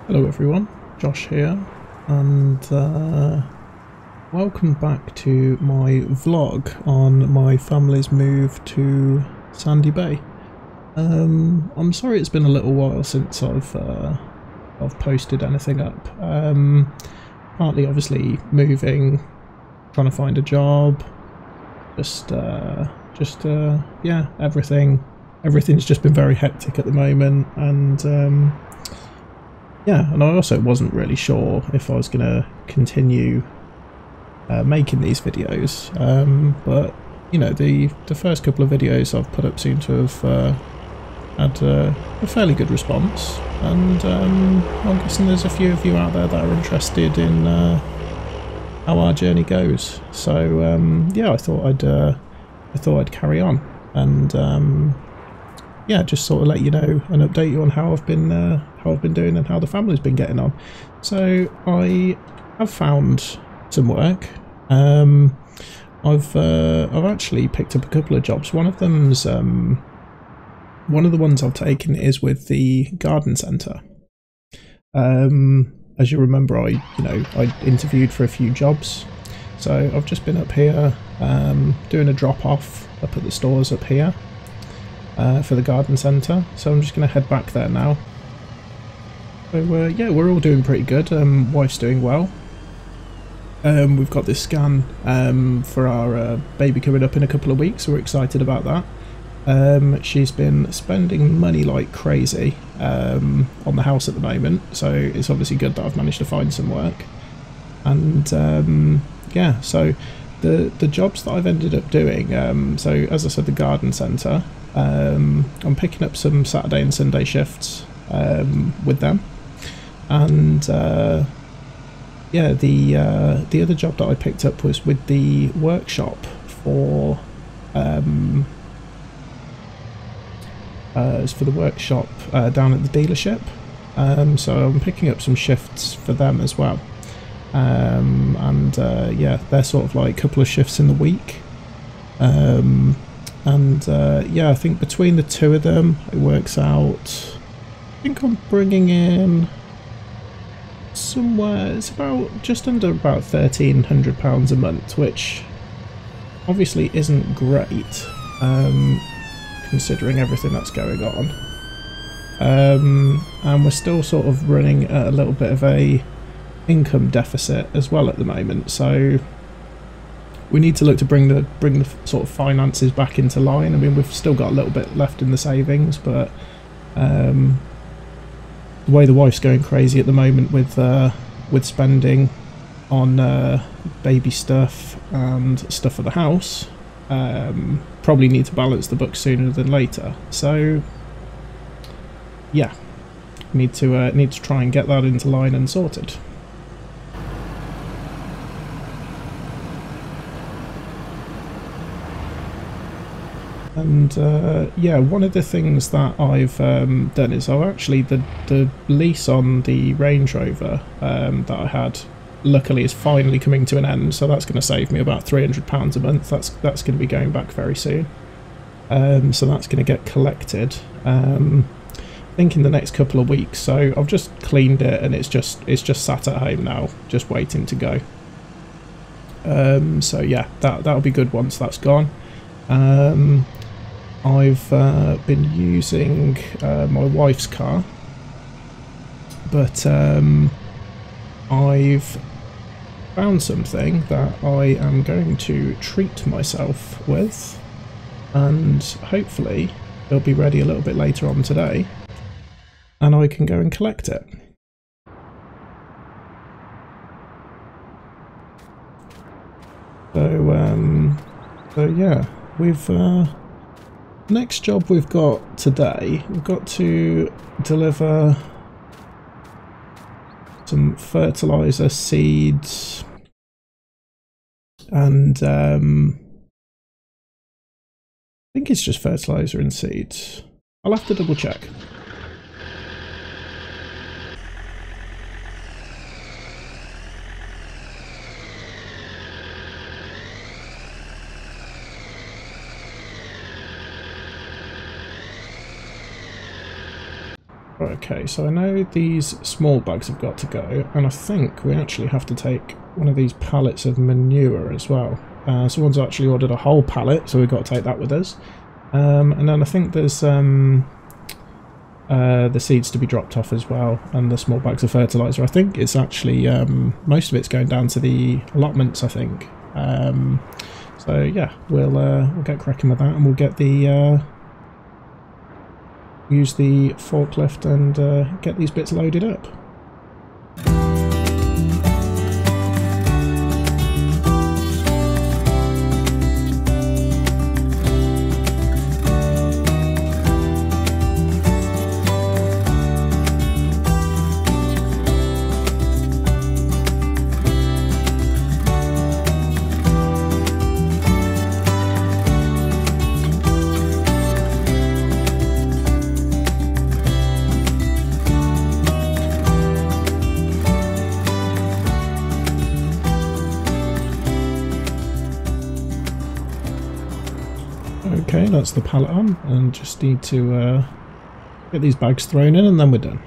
Hello everyone, Josh here, and welcome back to my vlog on my family's move to Sandy Bay. I'm sorry it's been a little while since I've posted anything up. Partly obviously moving, trying to find a job, yeah, everything's just been very hectic at the moment, and yeah, and I also wasn't really sure if I was going to continue making these videos, but you know, the first couple of videos I've put up seem to have had a fairly good response, and I'm guessing there's a few of you out there that are interested in how our journey goes. So yeah, I thought I'd carry on and yeah, just sort of let you know and update you on how I've been doing and how the family's been getting on. So I have found some work. I've actually picked up a couple of jobs. One of them's one of the ones I've taken is with the garden centre. As you remember, I interviewed for a few jobs, so I've just been up here doing a drop off up at the stores up here. For the garden centre, so I'm just going to head back there now. So yeah, we're all doing pretty good. Wife's doing well. We've got this scan for our baby coming up in a couple of weeks, so we're excited about that. She's been spending money like crazy on the house at the moment, so it's obviously good that I've managed to find some work. And yeah, so the jobs that I've ended up doing, so as I said, the garden centre, I'm picking up some Saturday and Sunday shifts with them, and yeah, the other job that I picked up was with the workshop for it's for the workshop down at the dealership, so I'm picking up some shifts for them as well, and yeah, they're sort of like a couple of shifts in the week. And yeah, I think between the two of them it works out, I think I'm bringing in somewhere, it's about just under about £1,300 a month, which obviously isn't great considering everything that's going on, and we're still sort of running at a little bit of a income deficit as well at the moment, so we need to look to bring the sort of finances back into line. I mean, we've still got a little bit left in the savings, but the way the wife's going crazy at the moment with spending on baby stuff and stuff for the house, probably need to balance the books sooner than later. So yeah, need to try and get that into line and sorted. And yeah, one of the things that I've done is I've actually, the lease on the Range Rover that I had, luckily is finally coming to an end, so that's going to save me about £300 a month. That's going to be going back very soon, so that's going to get collected I think in the next couple of weeks. So I've just cleaned it and it's just sat at home now, just waiting to go. So yeah, that'll be good once that's gone. I've been using my wife's car, but I've found something that I am going to treat myself with, and hopefully it'll be ready a little bit later on today and I can go and collect it. So yeah, we've next job we've got today, we've got to deliver some fertilizer, seeds, and I think it's just fertilizer and seeds. I'll have to double check. Okay, so I know these small bags have got to go, and I think we actually have to take one of these pallets of manure as well. Someone's actually ordered a whole pallet, so we've got to take that with us. And then I think there's the seeds to be dropped off as well, and the small bags of fertiliser. I think it's actually, most of it's going down to the allotments, I think. So yeah, we'll get cracking with that, and we'll get the... use the forklift and get these bits loaded up. Okay, that's the pallet on, and just need to get these bags thrown in and then we're done.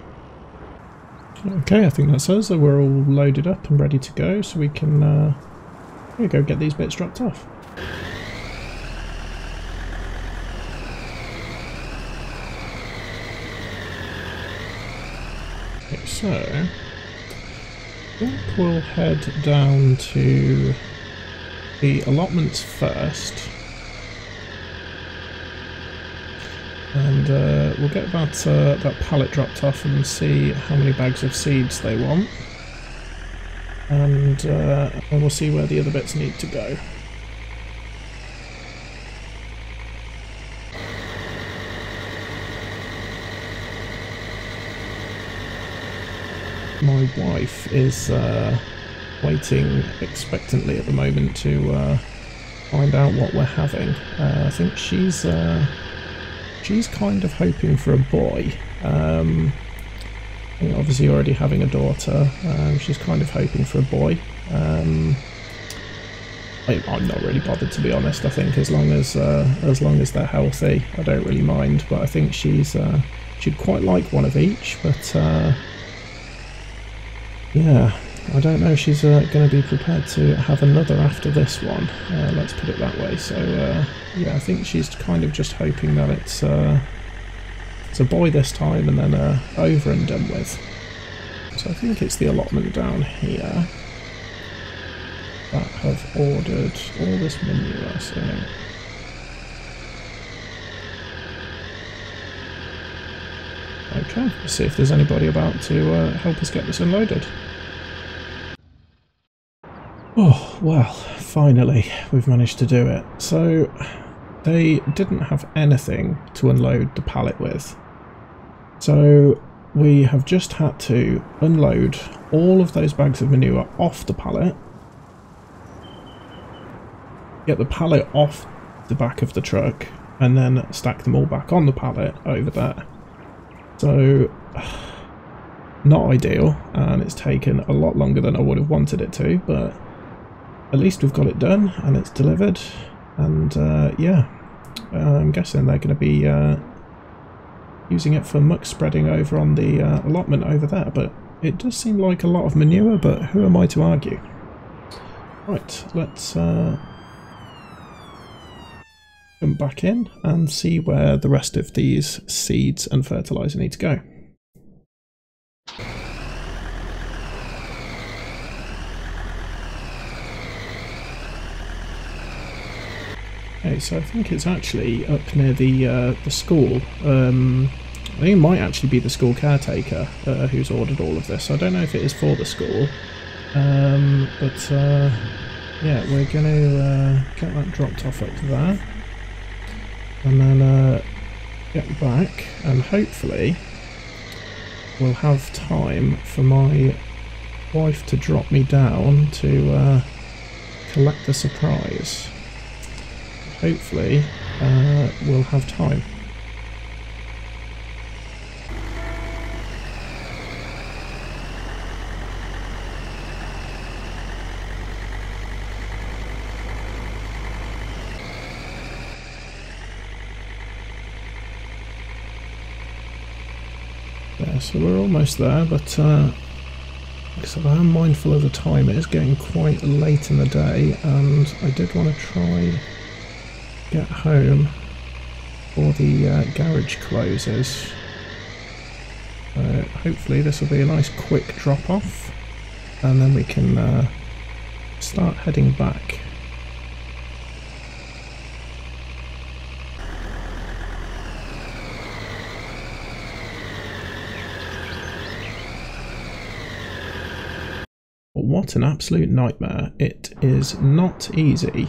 Okay, I think that's us, so we're all loaded up and ready to go, so we can go get these bits dropped off. Okay, so I think we'll head down to the allotments first. And we'll get that pallet dropped off and see how many bags of seeds they want. And we'll see where the other bits need to go. My wife is waiting expectantly at the moment to find out what we're having. I think she's kind of hoping for a boy. Obviously already having a daughter, she's kind of hoping for a boy. I'm not really bothered, to be honest. I think as long as they're healthy, I don't really mind. But I think she'd quite like one of each. But yeah, I don't know if she's going to be prepared to have another after this one. Let's put it that way. So yeah, I think she's kind of just hoping that it's a boy this time and then over and done with. So I think it's the allotment down here that have ordered all this manure. So okay, let's see if there's anybody about to help us get this unloaded. Oh, well, finally we've managed to do it. So they didn't have anything to unload the pallet with. So we have just had to unload all of those bags of manure off the pallet, get the pallet off the back of the truck, and then stack them all back on the pallet over there. So not ideal, and it's taken a lot longer than I would have wanted it to, but at least we've got it done and it's delivered. And yeah, I'm guessing they're going to be using it for muck spreading over on the allotment over there, but it does seem like a lot of manure, but who am I to argue? Right, let's jump back in and see where the rest of these seeds and fertiliser need to go. Okay, so I think it's actually up near the school. I think it might actually be the school caretaker who's ordered all of this. So I don't know if it is for the school, but yeah, we're going to get that dropped off up there, and then get back, and hopefully we'll have time for my wife to drop me down to collect the surprise. Hopefully we'll have time. Yeah, so we're almost there, but so I am mindful of the time. It is getting quite late in the day, and I did want to try get home before the garage closes. Hopefully this will be a nice quick drop off, and then we can start heading back. What an absolute nightmare. It is not easy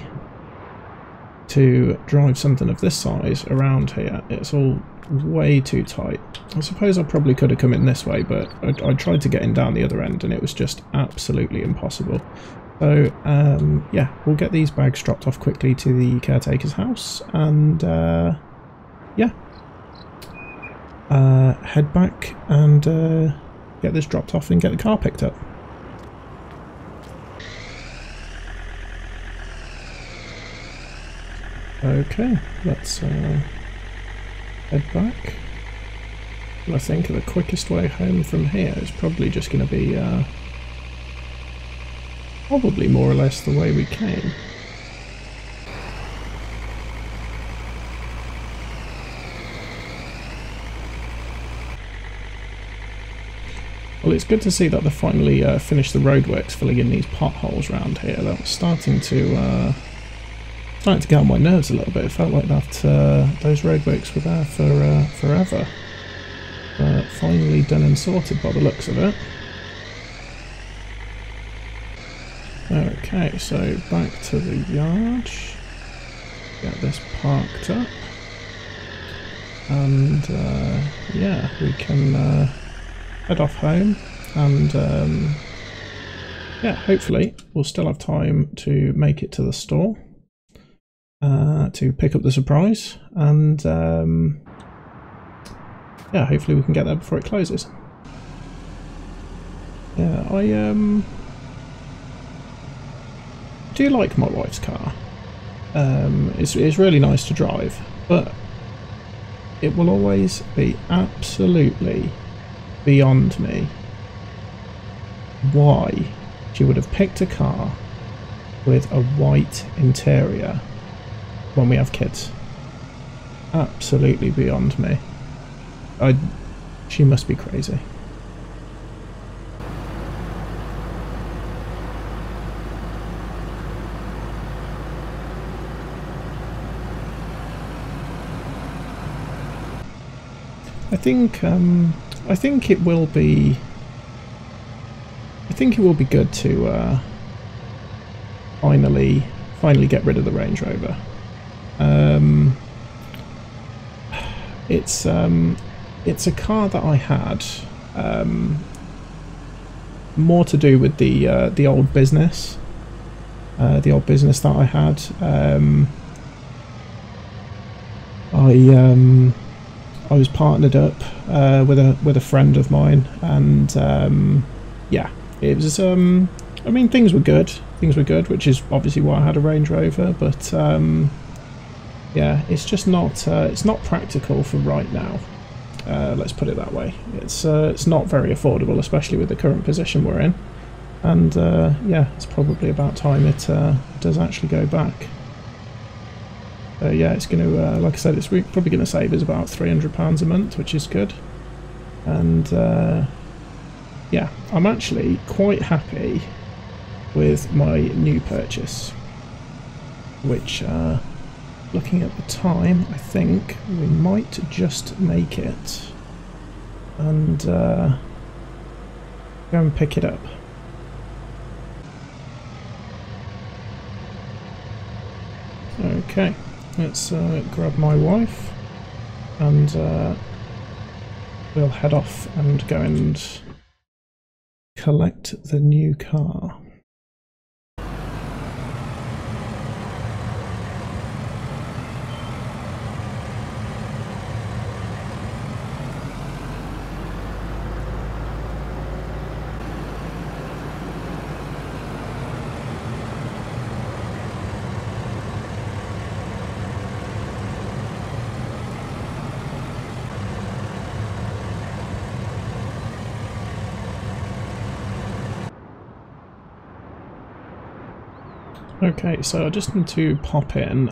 to drive something of this size around here. It's all way too tight. I suppose I probably could have come in this way, but I tried to get in down the other end and it was just absolutely impossible. So yeah, we'll get these bags dropped off quickly to the caretaker's house, and yeah, head back and get this dropped off and get the car picked up. Okay, let's head back. And I think the quickest way home from here is probably just going to be probably more or less the way we came. Well, it's good to see that they finally finished the roadworks filling in these potholes around here. That was starting to get on my nerves a little bit. It felt like that those roadworks were there for forever. Finally done and sorted by the looks of it. Okay, so back to the yard. Get this parked up. And yeah, we can head off home, and yeah, hopefully we'll still have time to make it to the store to pick up the surprise, and yeah, hopefully we can get there before it closes. Yeah, I do like my wife's car. It's really nice to drive, but it will always be absolutely beyond me why she would have picked a car with a white interior when we have kids. Absolutely beyond me. She must be crazy. I think it will be. I think it will be good to finally get rid of the Range Rover. It's a car that I had more to do with the old business. The old business that I had. I was partnered up with a friend of mine, and yeah, it was. I mean, things were good. Things were good, which is obviously why I had a Range Rover. But yeah, it's just not. It's not practical for right now. Let's put it that way. It's not very affordable, especially with the current position we're in. And yeah, it's probably about time it does actually go back. Yeah, it's going to, like I said, it's probably going to save us about £300 a month, which is good. And yeah, I'm actually quite happy with my new purchase, which, looking at the time, I think we might just make it and go and pick it up. Okay. Let's grab my wife, and we'll head off and go and collect the new car. Okay, so I just need to pop in.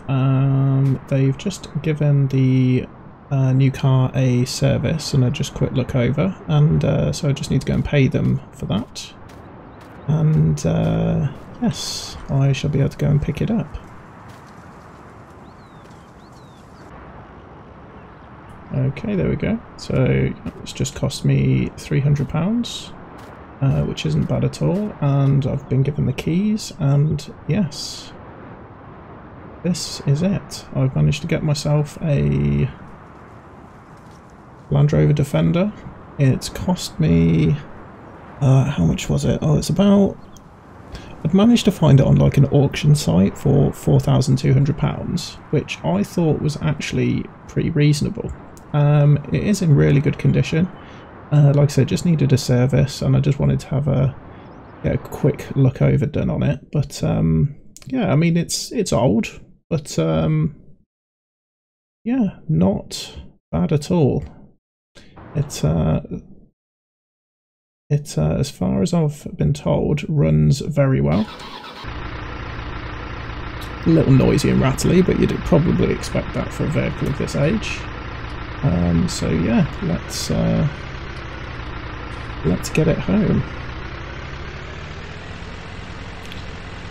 They've just given the new car a service and a just quick look over, and so I just need to go and pay them for that. And yes, I shall be able to go and pick it up. Okay, there we go. So it's just cost me £300. Which isn't bad at all, and I've been given the keys, and yes, this is it. I've managed to get myself a Land Rover Defender. It's cost me, how much was it? Oh, it's about, I'd managed to find it on like an auction site for £4,200, which I thought was actually pretty reasonable. It is in really good condition. Like I said, just needed a service, and I just wanted to have get a quick look over done on it. But yeah, I mean it's old, but yeah, not bad at all. It as far as I've been told, runs very well. A little noisy and rattly, but you'd probably expect that for a vehicle of this age. So yeah, let's get it home.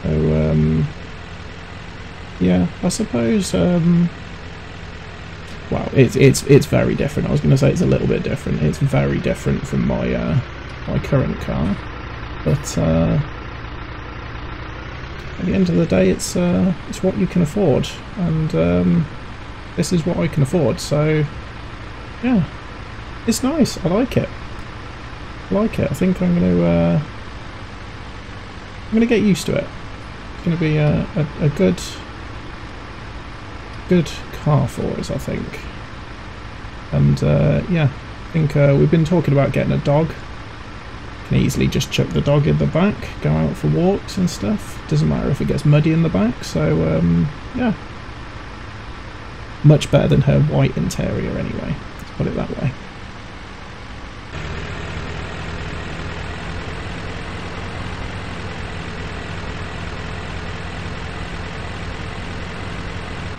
So yeah, I suppose well, it's very different. I was going to say it's a little bit different. It's very different from my my current car, but at the end of the day, it's what you can afford, and this is what I can afford. So yeah, it's nice. I like it. I think I'm going to get used to it. It's going to be a good car for us, I think. And yeah, I think we've been talking about getting a dog. Can easily just chuck the dog in the back, go out for walks and stuff. Doesn't matter if it gets muddy in the back. So yeah, much better than her white interior anyway. Let's put it that way.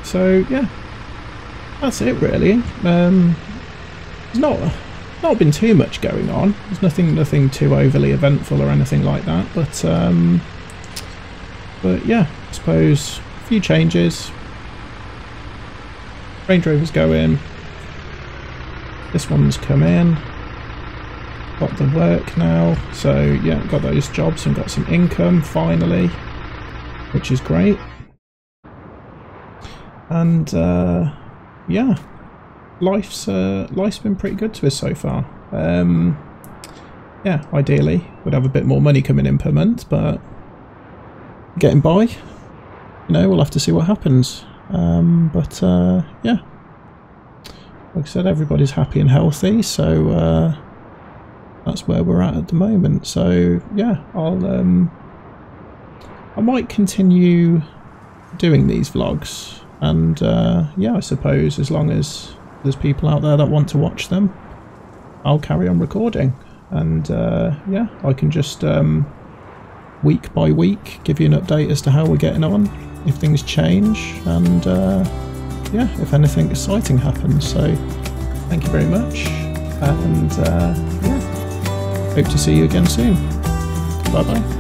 So yeah, that's it really. There's not been too much going on. There's nothing too overly eventful or anything like that. But yeah, I suppose a few changes. Range Rover's go in. This one's come in. Got the work now. So yeah, got those jobs and got some income finally, which is great. And yeah, life's been pretty good to us so far. Yeah, ideally we'd have a bit more money coming in per month, but getting by, you know, we'll have to see what happens. But yeah, like I said, everybody's happy and healthy, so that's where we're at the moment. So yeah, I might continue doing these vlogs. And yeah, I suppose as long as there's people out there that want to watch them, I'll carry on recording. And yeah, I can just week by week give you an update as to how we're getting on, if things change, and yeah, if anything exciting happens. So thank you very much, and yeah, hope to see you again soon. Bye bye.